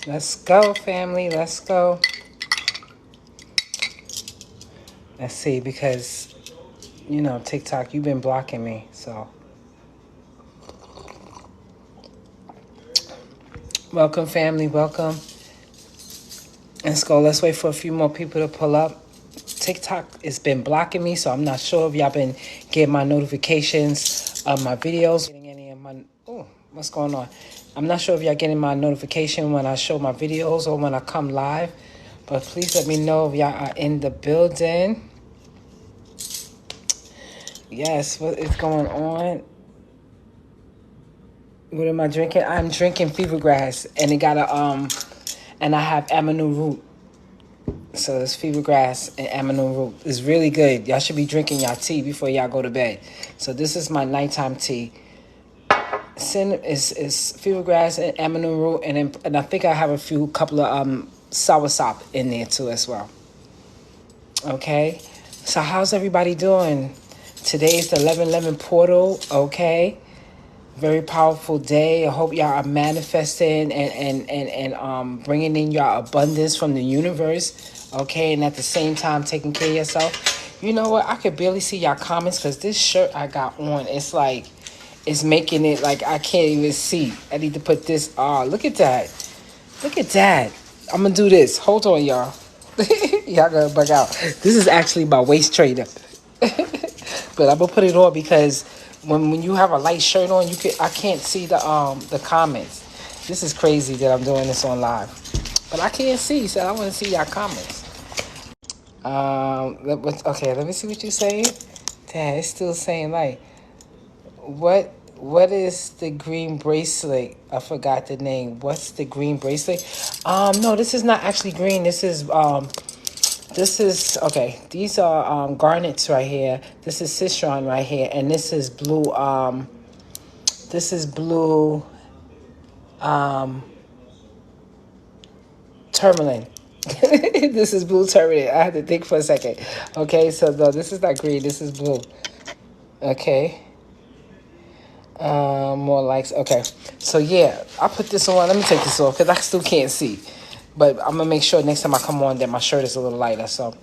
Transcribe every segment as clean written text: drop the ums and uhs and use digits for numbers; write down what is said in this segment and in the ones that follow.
Let's go, family. Let's go. Let's see, because, TikTok, you've been blocking me. So, welcome, family. Welcome. Let's go. Let's wait for a few more people to pull up. TikTok has been blocking me, so I'm not sure if y'all been getting my notifications of my videos. Getting any of my... Oh, what's going on? I'm not sure if y'all getting my notification when I show my videos or when I come live. But please let me know if y'all are in the building. Yes, what is going on? What am I drinking? I'm drinking fever grass, and it got and I have amino root. So it's fever grass and amino root. It's really good. Y'all should be drinking y'all tea before y'all go to bed. So this is my nighttime tea. Is fever grass and amino root, and I think I have a couple of soursop in there too as well. Okay, so how's everybody doing? Today is the 11/11 portal. Okay, very powerful day. I hope y'all are manifesting and bringing in your abundance from the universe. Okay, and at the same time taking care of yourself. You know what? I could barely see y'all comments because this shirt I got on, it's making it like I can't even see. I need to put this. Look at that. Look at that. I'm gonna do this. Hold on, y'all. Y'all gonna bug out. This is actually my waist trainer. But I'm gonna put it on because when you have a light shirt on, I can't see the comments. This is crazy that I'm doing this on live, but I can't see, so I want to see y'all comments. Okay, let me see what you're saying. Dad, it's still saying like, what is the green bracelet? I forgot the name. What's the green bracelet? No, this is not actually green. This is okay. These are garnets right here. This is citron right here, and this is blue. This is blue tourmaline. This is blue tourmaline. I had to think for a second. Okay, so no, this is not green. This is blue. Okay. More likes. Okay, so yeah, I put this on. Let me take this off because I still can't see. But I'm gonna make sure next time I come on that my shirt is a little lighter. So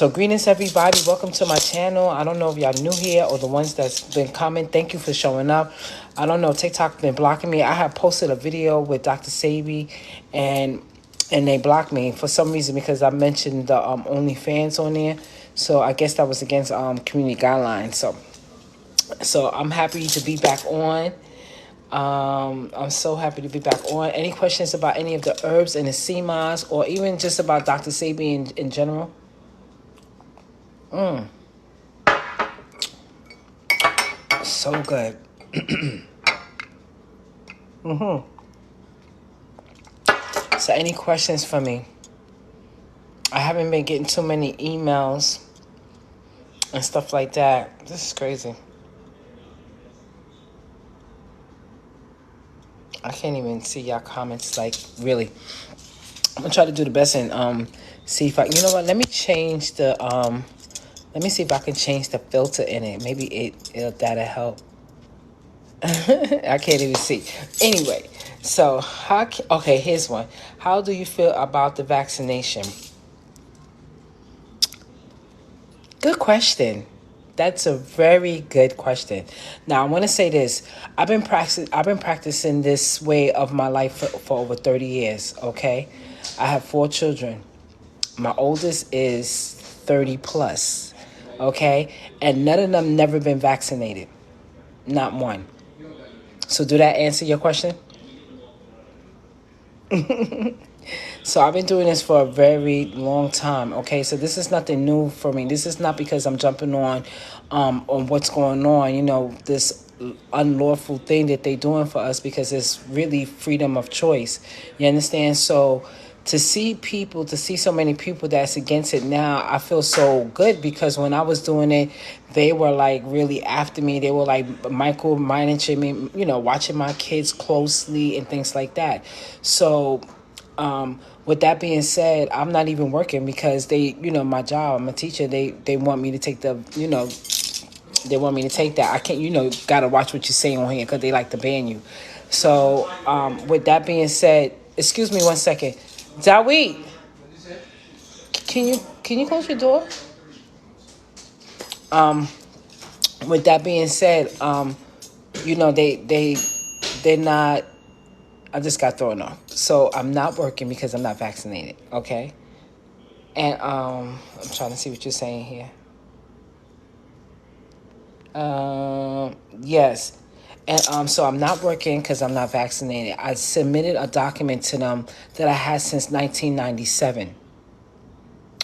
greetings everybody. Welcome to my channel. I don't know if y'all new here or the ones that's been coming. Thank you for showing up. I don't know. TikTok been blocking me. I have posted a video with Dr. Sabi, and they blocked me for some reason because I mentioned the OnlyFans on there. So I guess that was against community guidelines. So I'm happy to be back on. I'm so happy to be back on. Any questions about any of the herbs and the SeaMoss, or even just about Dr. Sabi in general? So good. So any questions for me? I haven't been getting too many emails and stuff like that. This is crazy. I can't even see y'all comments, like, really. I'm gonna try to do the best and see if you know what, let me change the let me see if I can change the filter in it. Maybe that'll help. I can't even see. Anyway, so okay, here's one. How do you feel about the vaccination? Good question. That's a very good question. Now, I want to say this. I've been practicing this way of my life for over 30 years, okay? I have 4 children. My oldest is 30 plus, okay? And none of them never been vaccinated. Not one. So do that answer your question? So I've been doing this for a very long time, okay? So this is nothing new for me. This is not because I'm jumping on what's going on, you know, this unlawful thing that they're doing for us, because it's really freedom of choice. You understand? So to see so many people that's against it now, I feel so good, because when I was doing it, they were like really after me. They were like micromanaging me, you know, watching my kids closely and things like that. So with that being said, I'm not even working because they, you know, my job, I'm a teacher. They want me to take they want me to take that. I can't, you know, got to watch what you say on here because they like to ban you. So with that being said, Excuse me 1 second. Dawid, can you close your door? Um, with that being said, they're not. I just got thrown off. So I'm not working because I'm not vaccinated. Okay, and I'm trying to see what you're saying here. Yes. And so I'm not working because I'm not vaccinated. I submitted a document to them that I had since 1997.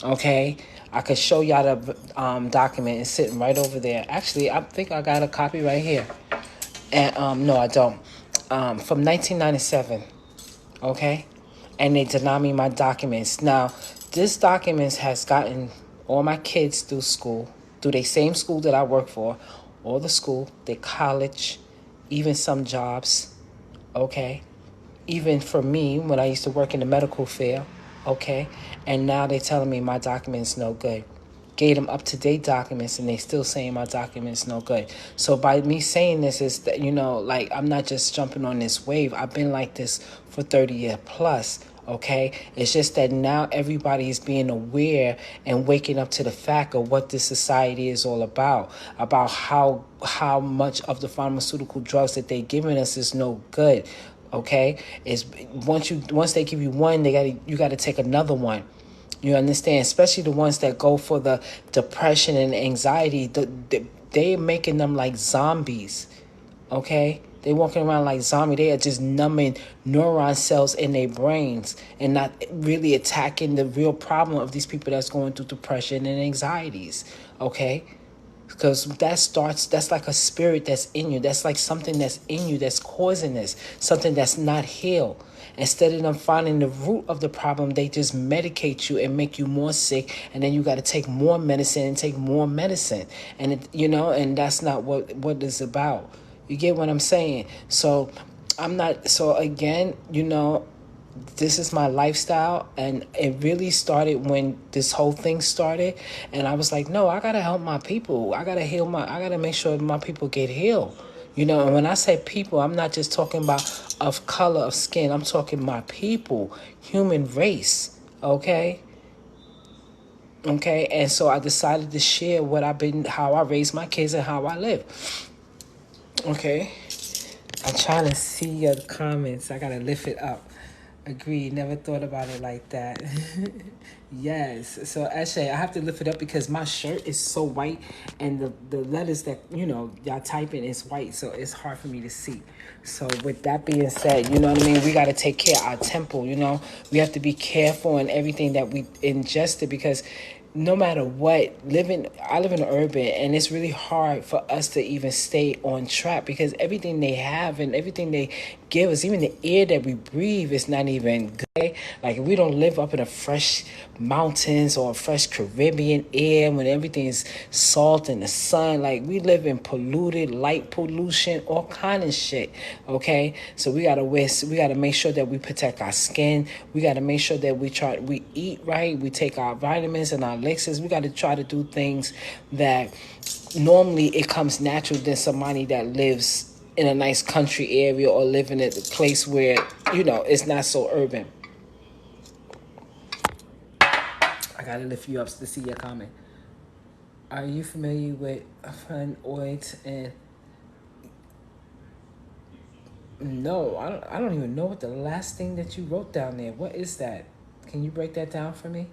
Okay, I could show y'all the document. It's sitting right over there. Actually, I think I got a copy right here. And no, I don't. From 1997. Okay, and they deny me my documents. Now, this document has gotten all my kids through school, through the same school that I work for, all the school, the college, even some jobs. Okay, even for me when I used to work in the medical field. Okay, and now they're telling me my documents no good. Gave them up to date documents, and they still saying my documents no good. So by me saying this is that like I'm not just jumping on this wave. I've been like this for 30 years plus. Okay, it's just that now everybody is being aware and waking up to the fact of what this society is all about how much of the pharmaceutical drugs that they're giving us is no good. Okay, is once they give you one, you got to take another one. You understand, especially the ones that go for the depression and anxiety. They're making them like zombies. Okay, they walking around like zombie. They are just numbing neuron cells in their brains and not really attacking the real problem of these people that's going through depression and anxieties. Okay, because that's like a spirit that's in you. That's like something that's in you that's causing this, something that's not healed. Instead of them finding the root of the problem, they just medicate you and make you more sick, and then you got to take more medicine and take more medicine, and and that's not what it's about. You get what I'm saying? So I'm not. So again, this is my lifestyle, and it really started when this whole thing started, and I was like, no, I gotta help my people. I gotta make sure my people get healed. And when I say people, I'm not just talking about of color of skin. I'm talking my people, human race. Okay. And so I decided to share how I raised my kids and how I live. Okay. I'm trying to see your comments. I gotta lift it up. Agreed. Never thought about it like that. Yes. So actually, I have to lift it up because my shirt is so white, and the letters that y'all typing is white, so it's hard for me to see. So with that being said, you know what I mean. We got to take care of our temple. We have to be careful in everything that we ingested because no matter what, I live in urban, and it's really hard for us to even stay on track because everything they have and everything they give us, even the air that we breathe, is not even good. Like if we don't live up in a fresh mountains or a fresh Caribbean air when everything is salt in the sun, like we live in polluted, light pollution, all kind of shit. Okay, so we gotta make sure that we protect our skin. We gotta make sure that we eat right. We take our vitamins and our elixirs. We gotta try to do things that normally it comes natural than somebody that lives in a nice country area or live in a place where it's not so urban. I gotta lift you up to see your comment. Are you familiar with flavonoids and no, I don't even know what the last thing that you wrote down there. What is that? Can you break that down for me?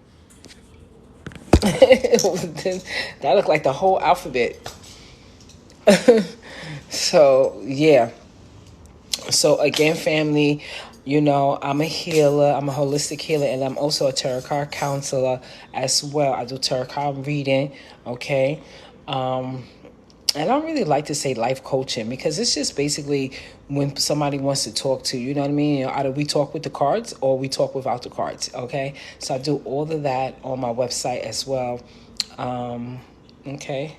That looked like the whole alphabet. So yeah. So again, family, I'm a healer. I'm a holistic healer, and I'm also a tarot card counselor as well. I do tarot card reading. Okay. And I don't really like to say life coaching because it's just basically when somebody wants to talk to you, know what I mean? Either we talk with the cards or we talk without the cards, okay? So I do all of that on my website as well. Okay.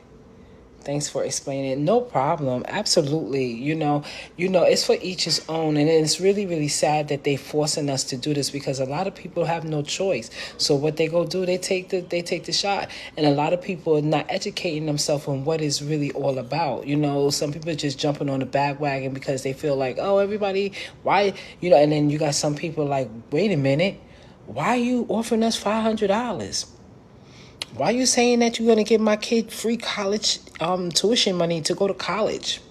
Thanks for explaining it. No problem. Absolutely. It's for each his own, and it's really, really sad that they forcing us to do this because a lot of people have no choice. So what they go do, they take the shot, and a lot of people are not educating themselves on what it's really all about. Some people are just jumping on the bandwagon because they feel like, oh, everybody, why, and then you got some people like, wait a minute, why are you offering us $500? Why are you saying that you're going to give my kid free college tuition money to go to college?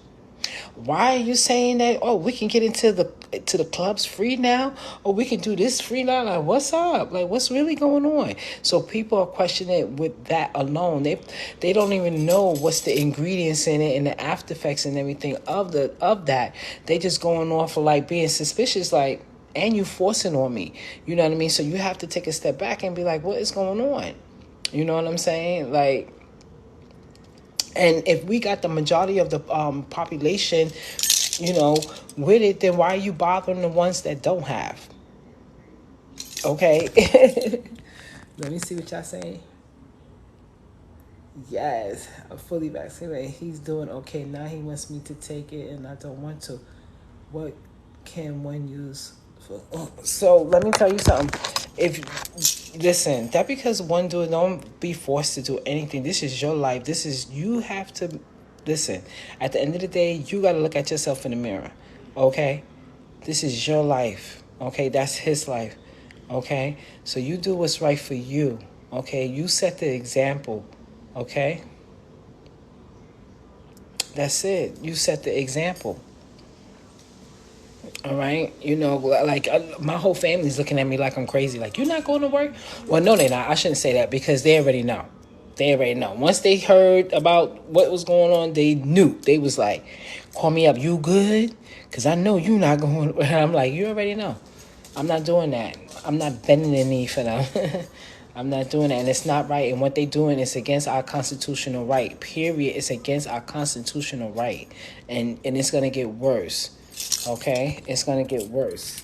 Why are you saying that, oh, we can get into the clubs free now? Or we can do this free now? Like, what's up? Like, what's really going on? So people are questioning it with that alone. They don't even know what's the ingredients in it and the after effects and everything of that. They just going off of like being suspicious, like, and you forcing on me. You know what I mean? So you have to take a step back and be like, what is going on? You know what I'm saying? Like, and if we got the majority of the population, with it, then why are you bothering the ones that don't have? Okay. Let me see what y'all say. Yes, I'm fully vaccinated. He's doing okay. Now he wants me to take it, and I don't want to. What can one use for? So let me tell you something. Listen, that because one do it, don't be forced to do anything. This is your life. You have to listen. At the end of the day, you got to look at yourself in the mirror. Okay, this is your life. Okay, that's his life. Okay, so you do what's right for you. Okay, you set the example. Okay, that's it. You set the example. All right, like my whole family's looking at me like I'm crazy. Like, you're not going to work? Well, no, they're not. I shouldn't say that because they already know. They already know. Once they heard about what was going on, they knew. They was like, call me up. You good? Because I know you not going. I'm like, you already know. I'm not doing that. I'm not bending the knee for them. I'm not doing that, and it's not right. And what they doing is against our constitutional right. Period. It's against our constitutional right, and it's gonna get worse. Okay, it's gonna get worse.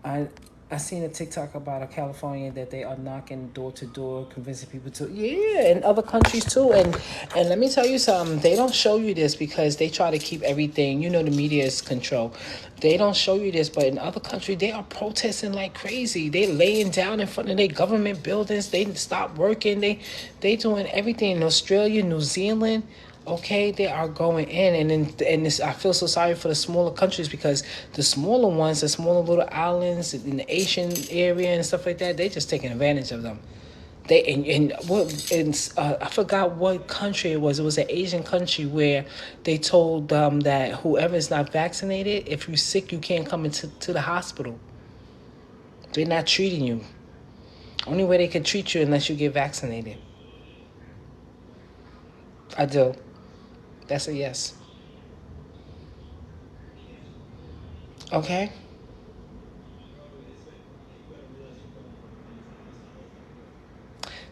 I seen a TikTok about a California that they are knocking door to door, convincing people to, yeah, in other countries too. And let me tell you something, they don't show you this because they try to keep everything, the media is control. They don't show you this, but in other countries, they are protesting like crazy. They laying down in front of their government buildings. They stop working. They doing everything in Australia, New Zealand. Okay, they are going in, and this, I feel so sorry for the smaller countries because the smaller ones, the smaller little islands in the Asian area and stuff like that, they just taking advantage of them. I forgot what country it was. It was an Asian country where they told them that whoever is not vaccinated, if you're sick, you can't come into the hospital. They're not treating you. Only way they can treat you unless you get vaccinated. I do. That's a yes. Okay.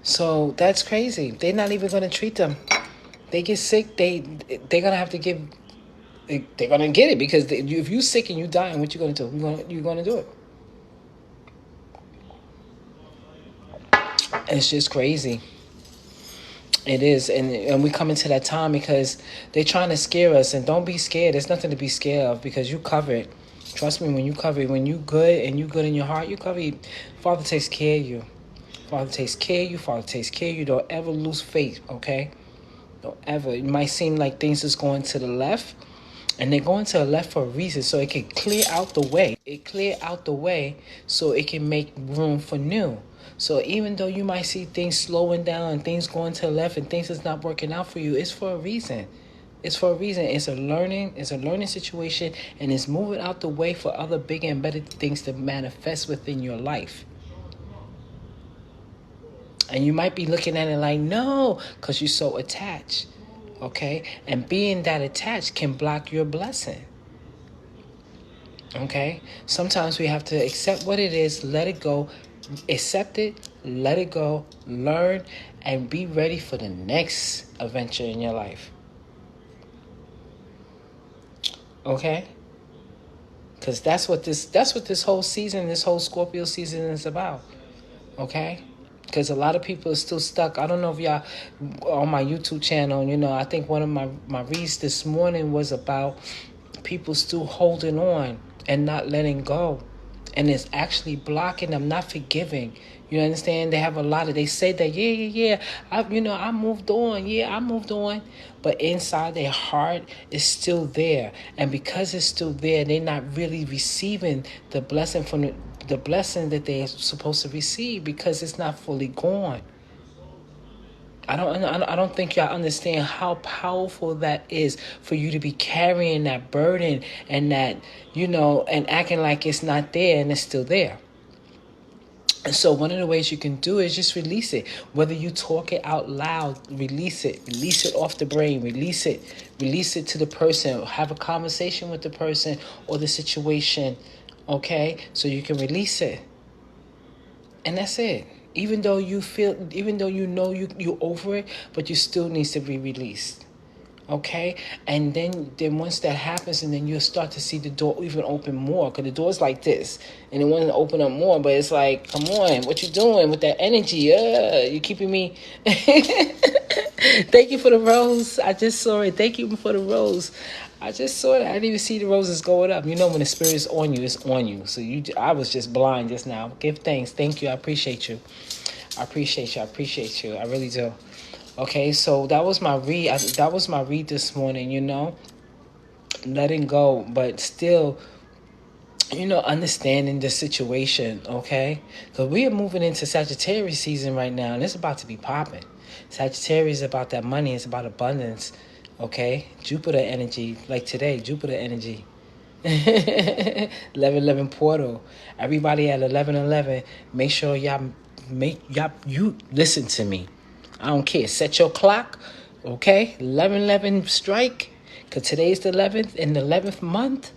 So that's crazy. They're not even going to treat them. They get sick. They're gonna have to give. They're gonna get it because if you're sick and you dying, what you gonna do? You're gonna do it. It's just crazy. It is, and we come into that time because they're trying to scare us. And don't be scared. There's nothing to be scared of because you covered. Trust me, when you cover, when you good and you good in your heart, you cover. Father takes care of you. Father takes care of you. Father takes care of you. Don't ever lose faith. Okay. Don't ever. It might seem like things is going to the left, and they're going to the left for a reason, so it can clear out the way. It clear out the way so it can make room for new. So even though you might see things slowing down and things going to the left and things is not working out for you, it's for a reason. It's for a reason. It's a learning situation, and it's moving out the way for other bigger and better things to manifest within your life. And you might be looking at it like, no, because you're so attached. Okay? And being that attached can block your blessing. Okay? Sometimes we have to accept what it is, let it go, accept it, let it go, learn, and be ready for the next adventure in your life. Okay? Because that's what this whole season, this whole Scorpio season is about. Okay? Because a lot of people are still stuck. I don't know if y'all on my YouTube channel, I think one of my reads this morning was about people still holding on and not letting go. And it's actually blocking them, not forgiving. You understand? They have they say that, yeah. I moved on. Yeah, I moved on. But inside their heart is still there. And because it's still there, they're not really receiving the blessing from the blessing that they're supposed to receive, because it's not fully gone. I don't think y'all understand how powerful that is, for you to be carrying that burden and that, and acting like it's not there and it's still there. And so one of the ways you can do it is just release it. Whether you talk it out loud, release it off the brain, release it to the person, have a conversation with the person or the situation, okay? So you can release it. And that's it. Even though you know you're over it, but you still needs to be released. Okay? And then once that happens, and then you'll start to see the door even open more, because the door's like this, and it wants to open up more, but it's like, come on, what you doing with that energy? You keeping me. Thank you for the rose. I just saw it. Thank you for the rose. I just saw it. I didn't even see the roses going up. When the spirit is on you, it's on you. So I was just blind just now. Give thanks. Thank you. I appreciate you. I really do. Okay, so that was my read. That was my read this morning, letting go, but still, understanding the situation, okay? Because we are moving into Sagittarius season right now, and it's about to be popping. Sagittarius is about that money. It's about abundance, okay? Jupiter energy, like today, Jupiter energy. 11-11 portal. Everybody at 11-11, make sure you listen to me. I don't care. Set your clock, okay? 11-11 strike, because today's the 11th in the 11th month.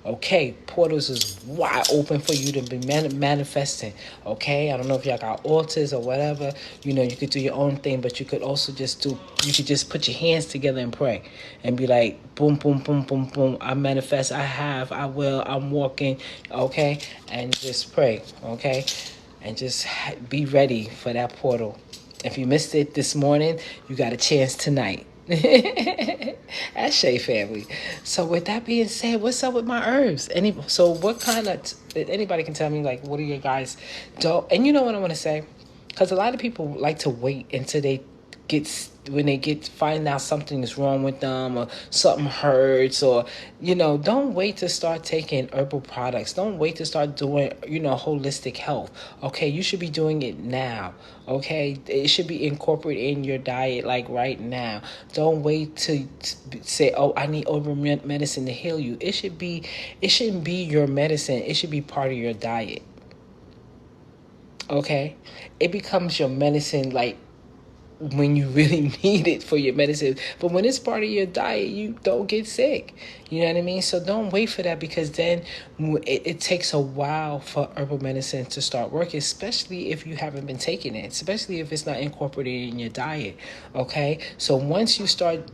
Okay, portals is wide open for you to be manifesting, okay? I don't know if y'all got altars or whatever. You could do your own thing, but you could also you could just put your hands together and pray and be like, boom, boom, boom, boom, boom. I manifest, I will, I'm walking, okay? And just pray, okay? And just be ready for that portal. If you missed it this morning, you got a chance tonight. That's Shay family. So with that being said, what's up with my herbs? So what kind of, anybody can tell me, like, what are your guys do? And you know what I want to say? Because a lot of people like to wait until find out something is wrong with them, or something hurts, or don't wait to start taking herbal products. Don't wait to start doing holistic health. Okay, you should be doing it now. Okay, it should be incorporated in your diet, like right now. Don't wait to say, oh, I need herbal medicine to heal you. It shouldn't be your medicine. It should be part of your diet. Okay, it becomes your medicine, like, when you really need it for your medicine. But when it's part of your diet, you don't get sick. You know what I mean? So don't wait for that, because then it takes a while for herbal medicine to start working, especially if you haven't been taking it, especially if it's not incorporated in your diet. Okay? So once you start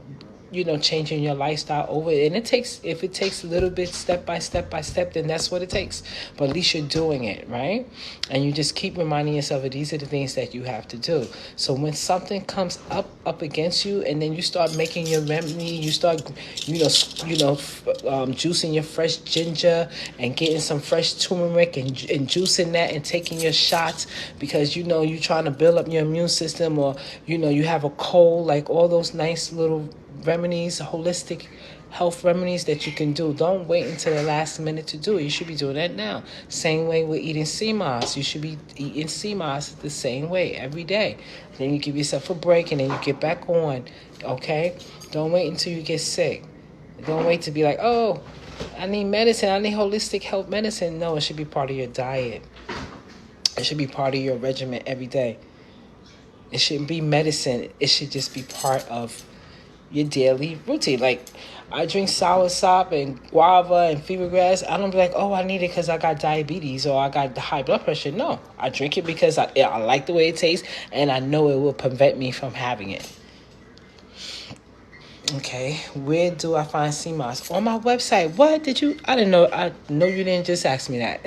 changing your lifestyle over, and if it takes a little bit, step by step, then that's what it takes. But at least you're doing it, right? And you just keep reminding yourself that these are the things that you have to do. So when something comes up against you, and then you start making your remedy, you start, juicing your fresh ginger and getting some fresh turmeric and juicing that and taking your shots, because you're trying to build up your immune system, or you have a cold, like all those nice little remedies, holistic health remedies that you can do. Don't wait until the last minute to do it. You should be doing that now. Same way with eating SeaMoss. You should be eating SeaMoss the same way every day. Then you give yourself a break, and then you get back on. Okay? Don't wait until you get sick. Don't wait to be like, oh, I need medicine. I need holistic health medicine. No, it should be part of your diet. It should be part of your regimen every day. It shouldn't be medicine. It should just be part of your daily routine. Like, I drink soursop and guava and fever grass. I don't be like, oh, I need it because I got diabetes or I got high blood pressure. No, I drink it because I like the way it tastes, and I know it will prevent me from having it. Okay, where do I find SeaMoss? On my website. What did you? I didn't know. I know you didn't just ask me that.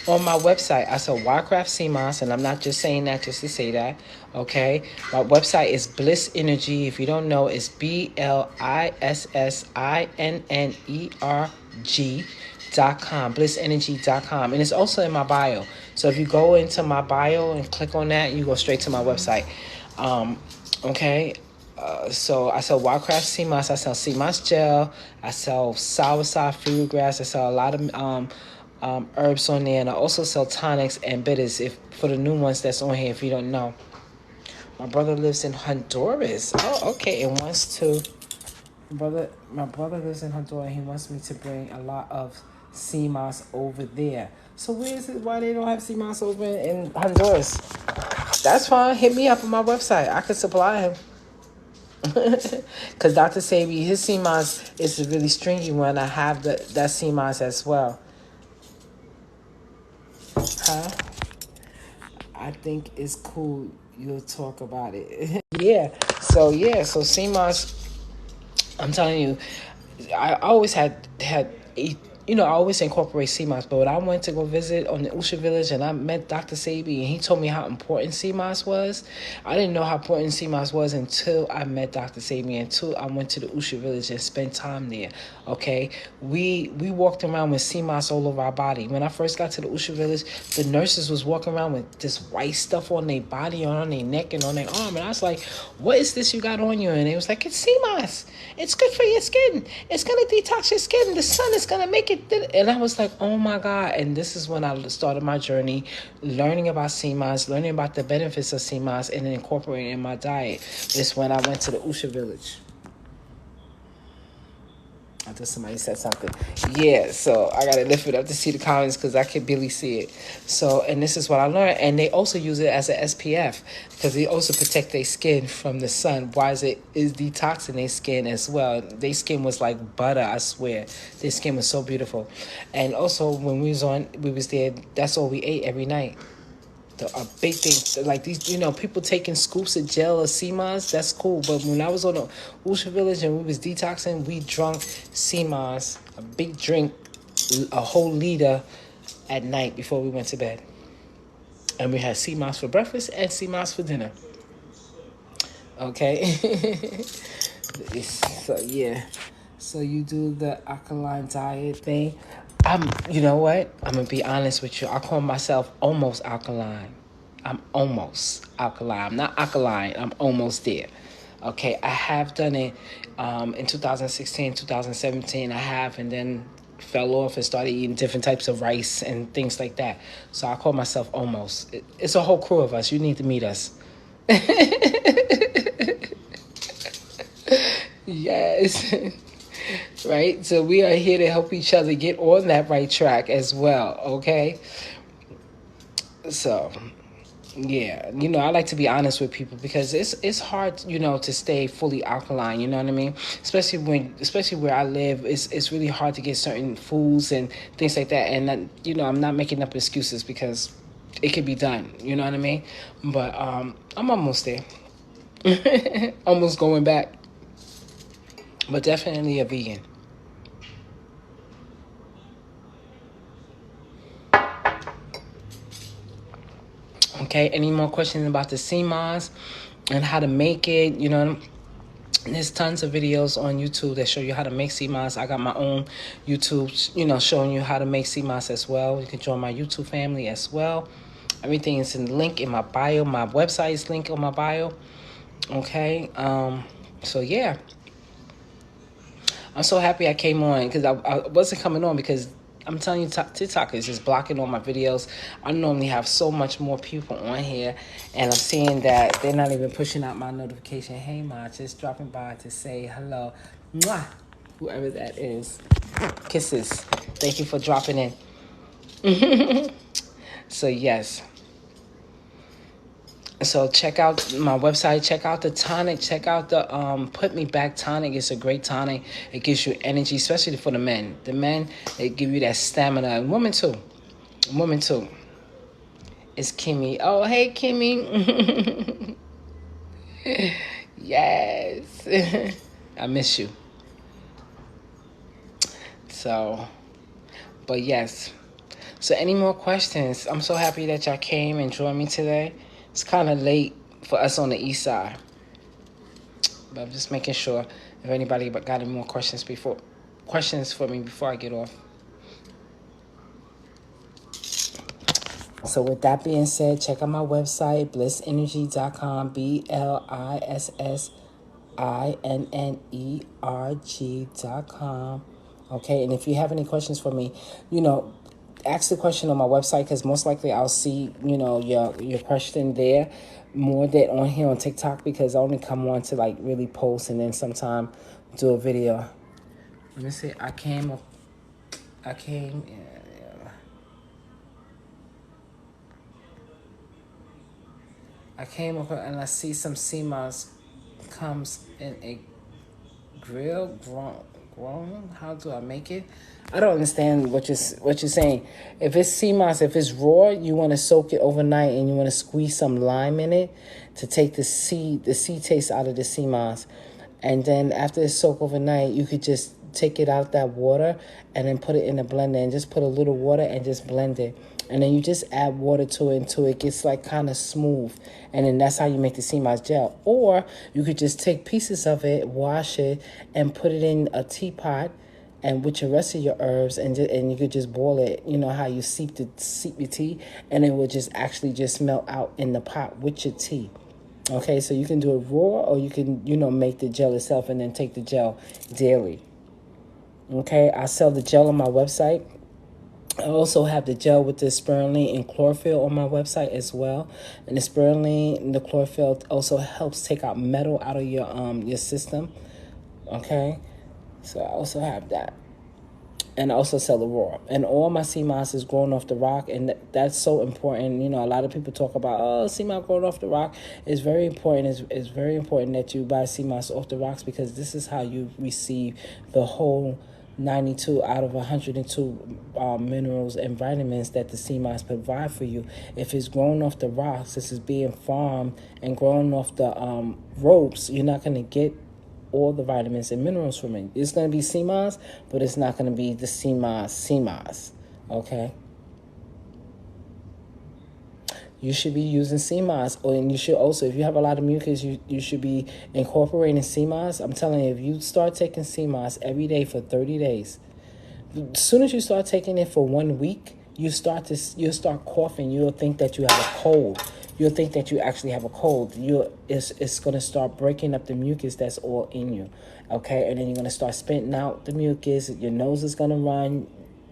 On my website, I sell Wildcraft SeaMoss, and I'm not just saying that just to say that. Okay, my website is BlissinnerG. If you don't know, it's BlissinnerG.com, BlissinnerG.com, and it's also in my bio. So if you go into my bio and click on that, you go straight to my website. Okay. So I sell Wildcraft SeaMoss. I sell SeaMoss gel. I sell soursop, fruit grass. I sell a lot of herbs on there, and I also sell tonics and bitters. If for the new ones that's on here, if you don't know, my brother lives in Honduras. Oh, okay, and wants to. My brother lives in Honduras. And he wants me to bring a lot of SeaMoss over there. So where is it? Why they don't have SeaMoss over in Honduras? That's fine. Hit me up on my website. I could supply him. Because Dr. Sabi, his SeaMoss is a really stringy one. I have that SeaMoss as well. Huh? I think it's cool. You'll talk about it. So SeaMoss, I'm telling you, I always had I always incorporate CMOS, but when I went to go visit on the Usha village and I met Dr. Sabi and he told me how important CMOS was, I didn't know how important CMOS was until I met Dr. Sabi, until I went to the Usha village and spent time there. Okay, we walked around with CMOS all over our body. When I first got to the Usha village, the nurses was walking around with this white stuff on their body, on their neck, and on their arm, and I was like, "What is this you got on you?" And they was like, "It's CMOS. It's good for your skin. It's gonna detox your skin. The sun is gonna make it." And I was like, "Oh my God!" And this is when I started my journey, learning about CMOS, learning about the benefits of CMOS, and then incorporating it in my diet. It's when I went to the Usha village. I thought somebody said something. Yeah, so I gotta lift it up to see the comments because I can barely see it. So, and this is what I learned. And they also use it as an SPF because they also protect their skin from the sun. Why is detoxing their skin as well? Their skin was like butter, I swear. Their skin was so beautiful. And also when we was there, that's all we ate every night. A big thing, like these, people taking scoops of gel or CMOS, that's cool. But when I was on the Usha village and we was detoxing, we drunk CMOS, a big drink, a whole liter at night before we went to bed. And we had CMOS for breakfast and CMOS for dinner. Okay. So, yeah. So you do the alkaline diet thing. You know what? I'm going to be honest with you. I call myself almost alkaline. I'm almost alkaline. I'm not alkaline. I'm almost there. Okay, I have done it in 2016, 2017. I have, and then fell off and started eating different types of rice and things like that. So I call myself almost. It's a whole crew of us. You need to meet us. Yes. Right? So we are here to help each other get on that right track as well, okay? So, yeah, I like to be honest with people because it's hard, to stay fully alkaline, you know what I mean? Especially where I live, it's really hard to get certain foods and things like that. And I'm not making up excuses because it could be done, you know what I mean? But I'm almost there. Almost going back. But definitely a vegan. Okay, any more questions about the CMOS and how to make it? There's tons of videos on YouTube that show you how to make CMOS. I got my own YouTube, showing you how to make CMOS as well. You can join my YouTube family as well. Everything is in the link in my bio. My website is linked on my bio. Okay, so yeah. I'm so happy I came on because I wasn't coming on because I'm telling you, TikTok is just blocking all my videos. I normally have so much more people on here, and I'm seeing that they're not even pushing out my notification. Hey, Ma, just dropping by to say hello. Mwah! Whoever that is. Kisses. Thank you for dropping in. So, yes. So check out my website, check out the tonic, check out the Put Me Back tonic. It's a great tonic. It gives you energy, especially for the men. The men, they give you that stamina. And women too. Women too. It's Kimmy. Oh, hey, Kimmy. Yes. I miss you. So, but yes. So any more questions? I'm so happy that y'all came and joined me today. It's kind of late for us on the east side. But I'm just making sure if anybody got any more questions for me before I get off. So with that being said, check out my website, BlissinnerG.com, BlissinnerG.com. Okay, and if you have any questions for me, ask the question on my website, because most likely I'll see, your question there more than on here on TikTok, because I only come on to like really post and then sometime do a video. Let me see. I came. Yeah. I came up and I see some SeaMoss comes in a grill grown. How do I make it? I don't understand what you're saying. If it's SeaMoss, if it's raw, you want to soak it overnight and you want to squeeze some lime in it to take the sea taste out of the SeaMoss. And then after it's soaked overnight, you could just take it out that water and then put it in a blender and just put a little water and just blend it. And then you just add water to it until it gets like kind of smooth. And then that's how you make the SeaMoss gel. Or you could just take pieces of it, wash it, and put it in a teapot and with your rest of your herbs, and you could just boil it. You know how you seep your tea, and it will just actually just melt out in the pot with your tea. Okay, so you can do it raw, or you can, make the gel itself and then take the gel daily. Okay, I sell the gel on my website. I also have the gel with the spirulina and chlorophyll on my website as well. And the spirulina and the chlorophyll also helps take out metal out of your system. Okay, so I also have that. And I also sell the raw. And all my SeaMoss is growing off the rock, and that's so important. A lot of people talk about, SeaMoss growing off the rock. It's very important. It's very important that you buy SeaMoss off the rocks, because this is how you receive the whole 92 out of 102 minerals and vitamins that the SeaMoss provide for you. If it's grown off the rocks, this is being farmed and grown off the ropes, you're not going to get all the vitamins and minerals from it. It's going to be SeaMoss, but it's not going to be the SeaMoss. Okay? You should be using SeaMoss, and you should also, if you have a lot of mucus, you should be incorporating SeaMoss. I'm telling you, if you start taking SeaMoss every day for 30 days, as soon as you start taking it for 1 week, you'll start coughing. You'll think that you have a cold. You'll think that you actually have a cold. It's going to start breaking up the mucus that's all in you, okay? And then you're going to start spitting out the mucus. Your nose is going to run.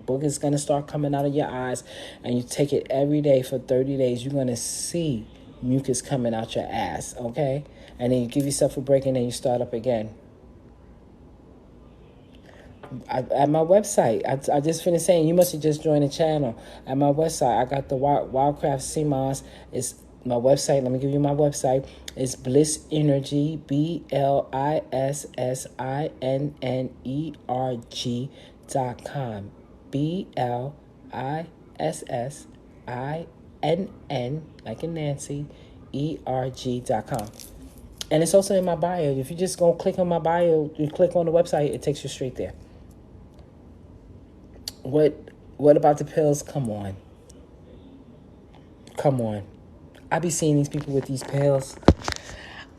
Boogers going to start coming out of your eyes. And you take it every day for 30 days. You're going to see mucus coming out your ass, okay? And then you give yourself a break, and then you start up again. At my website, I just finished saying, you must have just joined the channel. At my website, I got the Wildcraft SeaMoss. It's my website. Let me give you my website. It's BlissinnerG, BlissinnerG.com. BlissinN, like in Nancy, ERG.com. And it's also in my bio. If you just go click on my bio, you click on the website, it takes you straight there. What about the pills? Come on. I be seeing these people with these pills.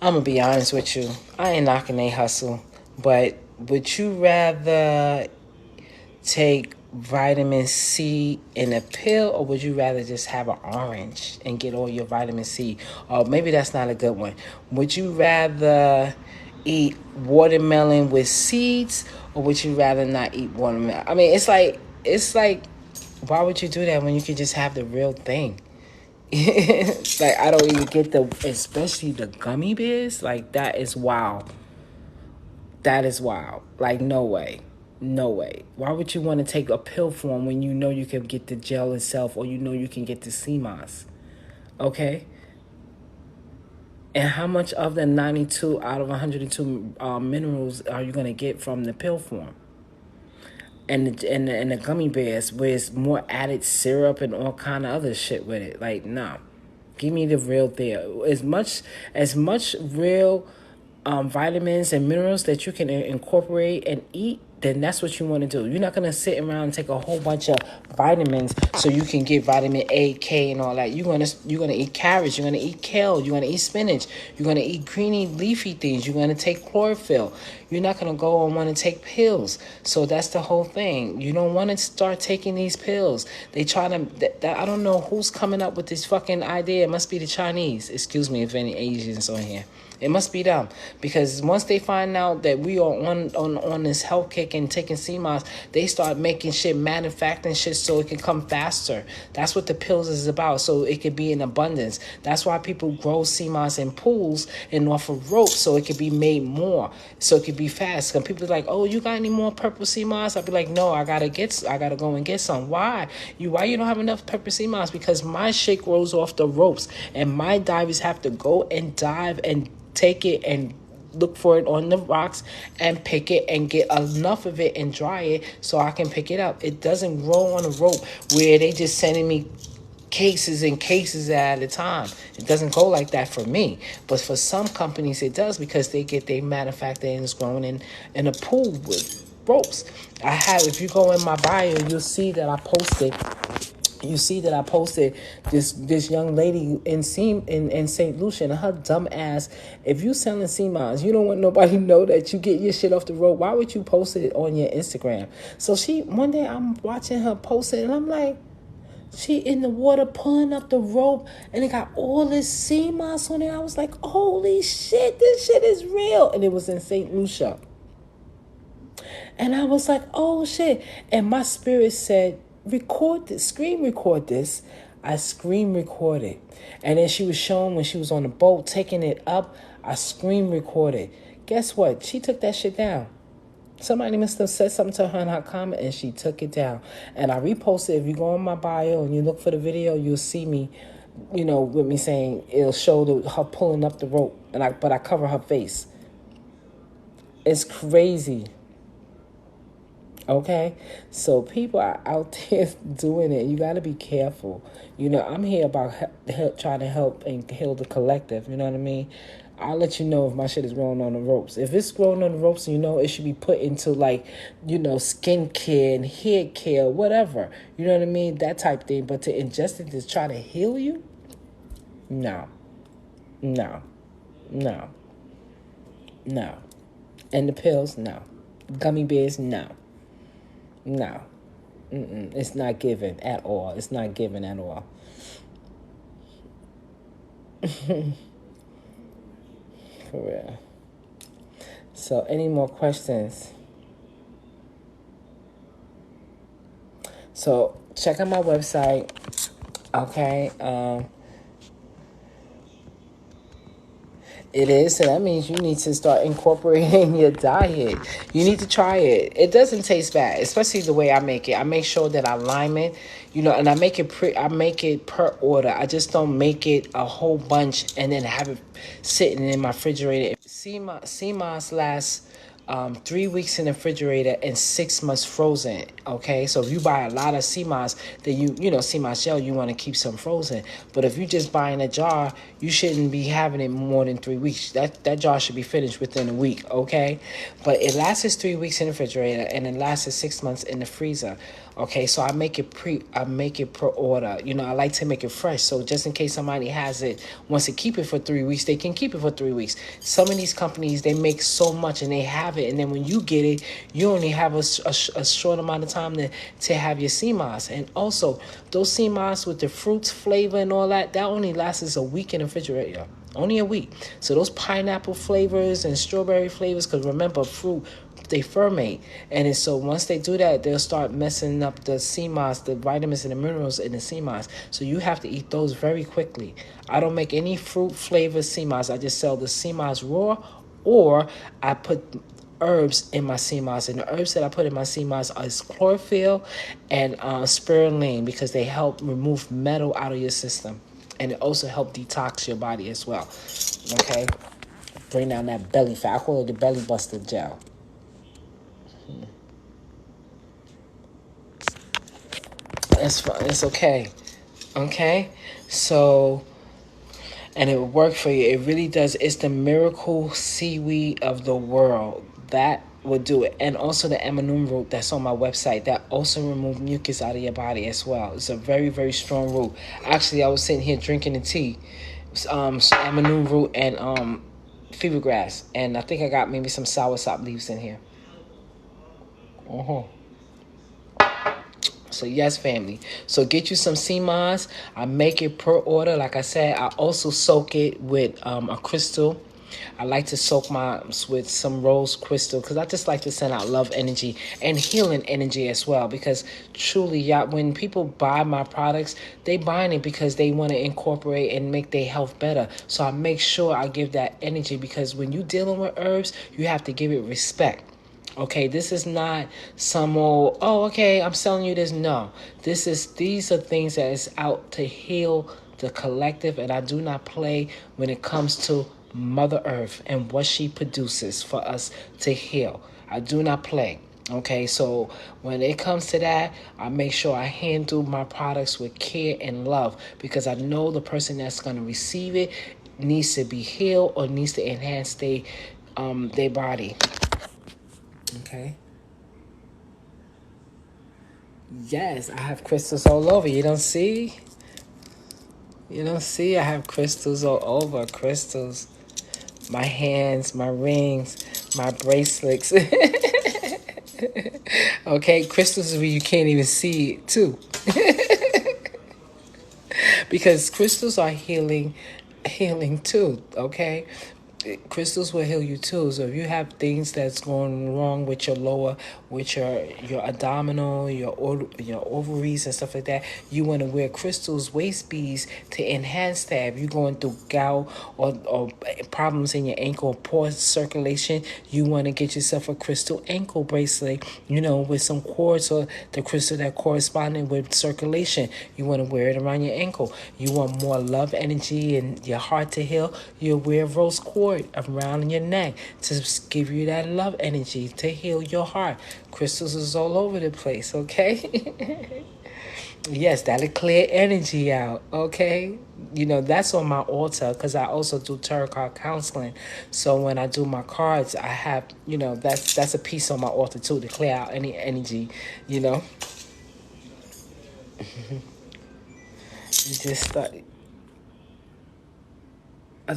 I'm going to be honest with you. I ain't knocking they hustle. But would you rather take vitamin C in a pill, or would you rather just have an orange and get all your vitamin C? Or maybe that's not a good one. Would you rather eat watermelon with seeds, or would you rather not eat watermelon? I mean, it's like, why would you do that when you could just have the real thing? Like, I don't even get especially the gummy bears. Like, that is wild. Like, no way. Why would you want to take a pill form when you know you can get the gel itself, or you know you can get the SeaMoss? Okay? And how much of the 92 out of 102 minerals are you going to get from the pill form? And the gummy bears, where it's more added syrup and all kind of other shit with it. Like, no. Give me the real there. As much real vitamins and minerals that you can incorporate and eat, then that's what you want to do. You're not going to sit around and take a whole bunch of vitamins so you can get vitamin A, K, and all that. You're gonna eat carrots. You're going to eat kale. You're going to eat spinach. You're going to eat greeny, leafy things. You're going to take chlorophyll. You're not going to go and want to take pills. So that's the whole thing. You don't want to start taking these pills. They try to, I don't know who's coming up with this fucking idea. It must be the Chinese. Excuse me if any Asians on here. It must be them, because once they find out that we are on this health kick and taking SeaMoss, they start making shit, manufacturing shit so it can come faster. That's what the pills is about, so it can be in abundance. That's why people grow SeaMoss in pools and off of ropes, so it can be made more, so it can be fast. And people are like, "Oh, you got any more purple SeaMoss?" I'll be like, "No, I gotta go and get some." Why you don't have enough purple SeaMoss? Because my shit grows off the ropes, and my divers have to go and dive and take it and look for it on the rocks and pick it and get enough of it and dry it so I can pick it up. It doesn't grow on a rope where they just sending me cases and cases at a time. It doesn't go like that for me. But for some companies it does, because they manufacture and it's grown in a pool with ropes. If you go in my bio, you'll see that I posted this young lady in St. Lucia, and her dumb ass. If you selling SeaMoss, you don't want nobody to know that you get your shit off the rope. Why would you post it on your Instagram? So one day I'm watching her post it, and I'm like, she in the water pulling up the rope, and it got all this SeaMoss on it. I was like, holy shit, this shit is real. And it was in St. Lucia. And I was like, oh shit. And my spirit said, record this, screen record this. I screen recorded. And then she was showing when she was on the boat taking it up, I screen recorded. Guess what? She took that shit down. Somebody must have said something to her in her comment, and she took it down. And I reposted. If you go on my bio and you look for the video, you'll see me, with me saying, it'll show her pulling up the rope, but I cover her face. It's crazy. Okay, so people are out there doing it. You got to be careful. I'm here about trying to help and heal the collective. You know what I mean? I'll let you know if my shit is growing on the ropes. If it's growing on the ropes, it should be put into skin care and hair care, whatever. You know what I mean? That type thing. But to ingest it to try to heal you? No. No. No. No. And the pills? No. Gummy bears? No. No. It's not given at all. It's not given at all. For real. So, any more questions? So, check out my website. Okay. It is, so that means you need to start incorporating your diet. You need to try it. It doesn't taste bad, especially the way I make it. I make sure that I lime it, and I make it per order. I just don't make it a whole bunch and then have it sitting in my refrigerator. SeaMoss lasts 3 weeks in the refrigerator and 6 months frozen. Okay, so if you buy a lot of SeaMoss, then SeaMoss gel, you want to keep some frozen. But if you just buy in a jar, you shouldn't be having it more than 3 weeks. That jar should be finished within a week. Okay, but it lasts 3 weeks in the refrigerator and it lasts 6 months in the freezer. Okay, so I make it per order. I like to make it fresh. So just in case somebody wants to keep it for 3 weeks, they can keep it for 3 weeks. Some of these companies, they make so much and they have it. And then when you get it, you only have a short amount of time to have your SeaMoss. And also, those SeaMoss with the fruits flavor and all that only lasts a week in the refrigerator. Only a week. So those pineapple flavors and strawberry flavors, because remember, fruit, they ferment, and so once they do that, they'll start messing up the SeaMoss, the vitamins and the minerals in the SeaMoss. So you have to eat those very quickly. I don't make any fruit flavored SeaMoss. I just sell the SeaMoss raw, or I put herbs in my SeaMoss, and the herbs that I put in my SeaMoss is chlorophyll and spirulina, because they help remove metal out of your system, and it also help detox your body as well. Okay, bring down that belly fat. I call it the belly buster gel. It's fine. It's okay. Okay? So, and it will work for you. It really does. It's the miracle seaweed of the world. That will do it. And also the amanum root that's on my website. That also remove mucus out of your body as well. It's a very, very strong root. Actually, I was sitting here drinking the tea. Amanum root and fever grass. And I think I got maybe some soursop leaves in here. Uh-huh. So yes, family. So get you some SeaMoss. I make it per order. Like I said, I also soak it with a crystal. I like to soak my with some rose crystal because I just like to send out love energy and healing energy as well. Because truly, y'all, when people buy my products, they buying it because they want to incorporate and make their health better. So I make sure I give that energy because when you're dealing with herbs, you have to give it respect. Okay, this is not some old, oh, okay, I'm selling you this. No, these are things that is out to heal the collective, and I do not play when it comes to Mother Earth and what she produces for us to heal. I do not play. Okay, so when it comes to that, I make sure I handle my products with care and love because I know the person that's going to receive it needs to be healed or needs to enhance their body. Okay. Yes, I have crystals all over. You don't see? You don't see? I have crystals all over. Crystals. My hands, my rings, my bracelets. Okay, crystals is where you can't even see it too. Because crystals are healing too, okay? Crystals will heal you too. So if you have things that's going wrong with your lower, with your abdominal, your ovaries and stuff like that, you want to wear crystals, waist beads to enhance that. If you're going through gout or problems in your ankle, poor circulation, you want to get yourself a crystal ankle bracelet, with some cords or the crystal that corresponding with circulation. You want to wear it around your ankle. You want more love energy and your heart to heal, you'll wear rose quartz around your neck to give you that love energy to heal your heart. Crystals is all over the place, okay? Yes, that'll clear energy out, okay? That's on my altar because I also do tarot card counseling. So when I do my cards, I have, that's a piece on my altar too to clear out any energy, you know? You just start.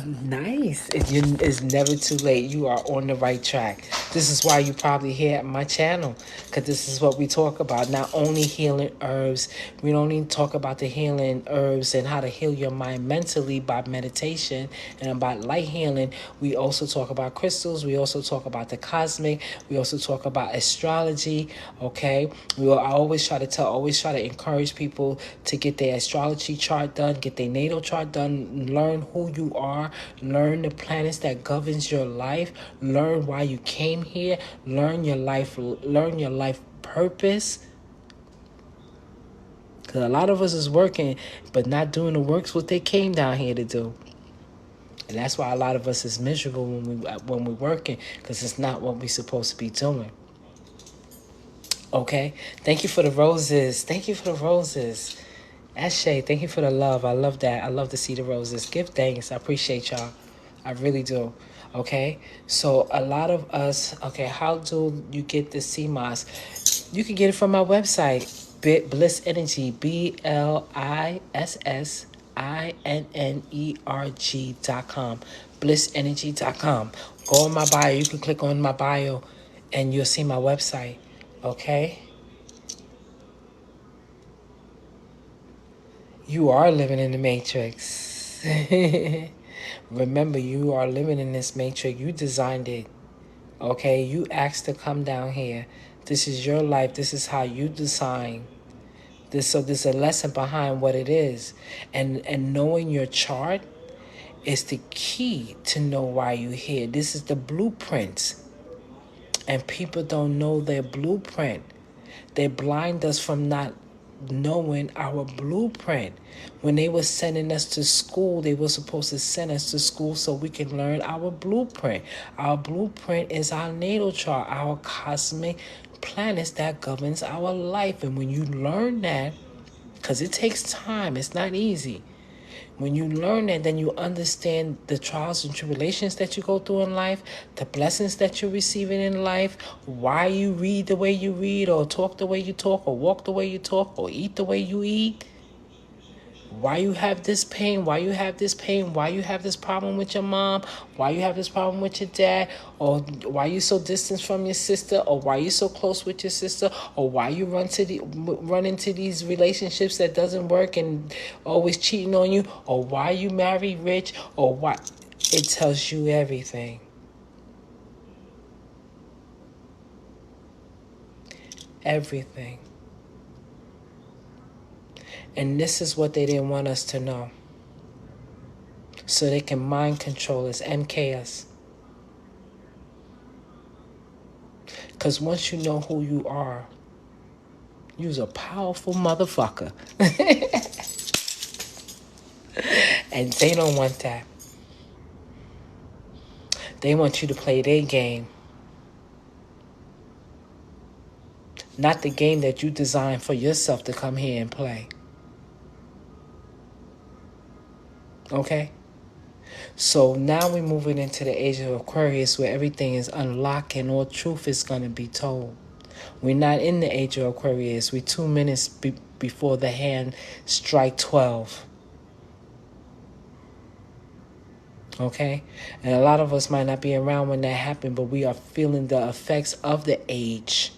Nice. It's never too late. You are on the right track. This is why you probably here at my channel, because this is what we talk about. Not only healing herbs, we don't even talk about the healing herbs and how to heal your mind mentally by meditation and about light healing. We also talk about crystals. We also talk about the cosmic. We also talk about astrology. Okay. I always try to encourage people to get their astrology chart done, get their natal chart done, learn who you are, learn the planets that governs your life, learn why you came here, learn your life purpose. Because a lot of us is working but not doing the works what they came down here to do. And that's why a lot of us is miserable when we're working, because it's not what we're supposed to be doing. Okay? Thank you for the roses. Thank you for the roses. Ashay, thank you for the love. I love that. I love to see the roses. Give thanks. I appreciate y'all. I really do. Okay? So a lot of us, okay, how do you get the SeaMoss? You can get it from my website, BlissinnerG, BlissinnerG.com. BlissinnerG.com. Go on my bio. You can click on my bio and you'll see my website. Okay? You are living in the matrix. Remember, you are living in this matrix. You designed it. Okay? You asked to come down here. This is your life. This is how you design. So there's a lesson behind what it is. And knowing your chart is the key to know why you're here. This is the blueprint. And people don't know their blueprint. They blind us from not knowing our blueprint. When they were sending us to school, they were supposed to send us to school so we can learn our blueprint. Our blueprint is our natal chart, our cosmic planets that governs our life. And when you learn that, because it takes time, it's not easy. When you learn that, then you understand the trials and tribulations that you go through in life, the blessings that you're receiving in life, why you read the way you read, or talk the way you talk, or walk the way you talk, or eat the way you eat. Why you have this pain, why you have this pain, why you have this problem with your mom, why you have this problem with your dad, or why you so distant from your sister, or why you so close with your sister, or why you run into these relationships that doesn't work and always cheating on you, or why you marry rich, or why. It tells you everything. Everything. And this is what they didn't want us to know. So they can mind control us, MK us. Because once you know who you are, you's a powerful motherfucker. And they don't want that. They want you to play their game. Not the game that you designed for yourself to come here and play. Okay? So now we're moving into the age of Aquarius, where everything is unlocked and all truth is going to be told. We're not in the age of Aquarius. We're 2 minutes before the hand strike 12. Okay? And a lot of us might not be around when that happened, but we are feeling the effects of the age.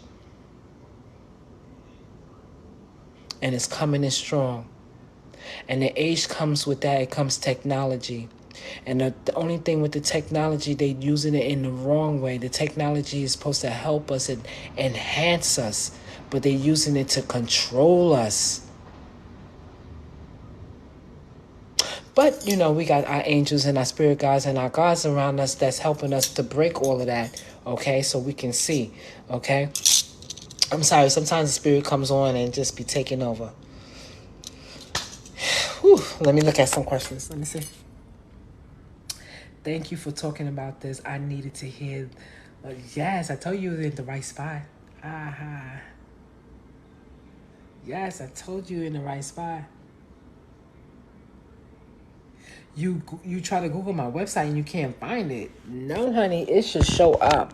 And it's coming in strong. And the age comes with that. It comes technology. And the only thing with the technology, they're using it in the wrong way. The technology is supposed to help us and enhance us, but they're using it to control us. But, you know, we got our angels and our spirit guides and our gods around us that's helping us to break all of that, okay, so we can see, okay? I'm sorry, sometimes the spirit comes on and just be taking over. Whew, let me look at some questions. Let me see. Thank you for talking about this. I needed to hear. Yes, I told you in the right spot. Aha. Yes, I told you in the right spot. You try to Google my website and you can't find it. No, honey, it should show up.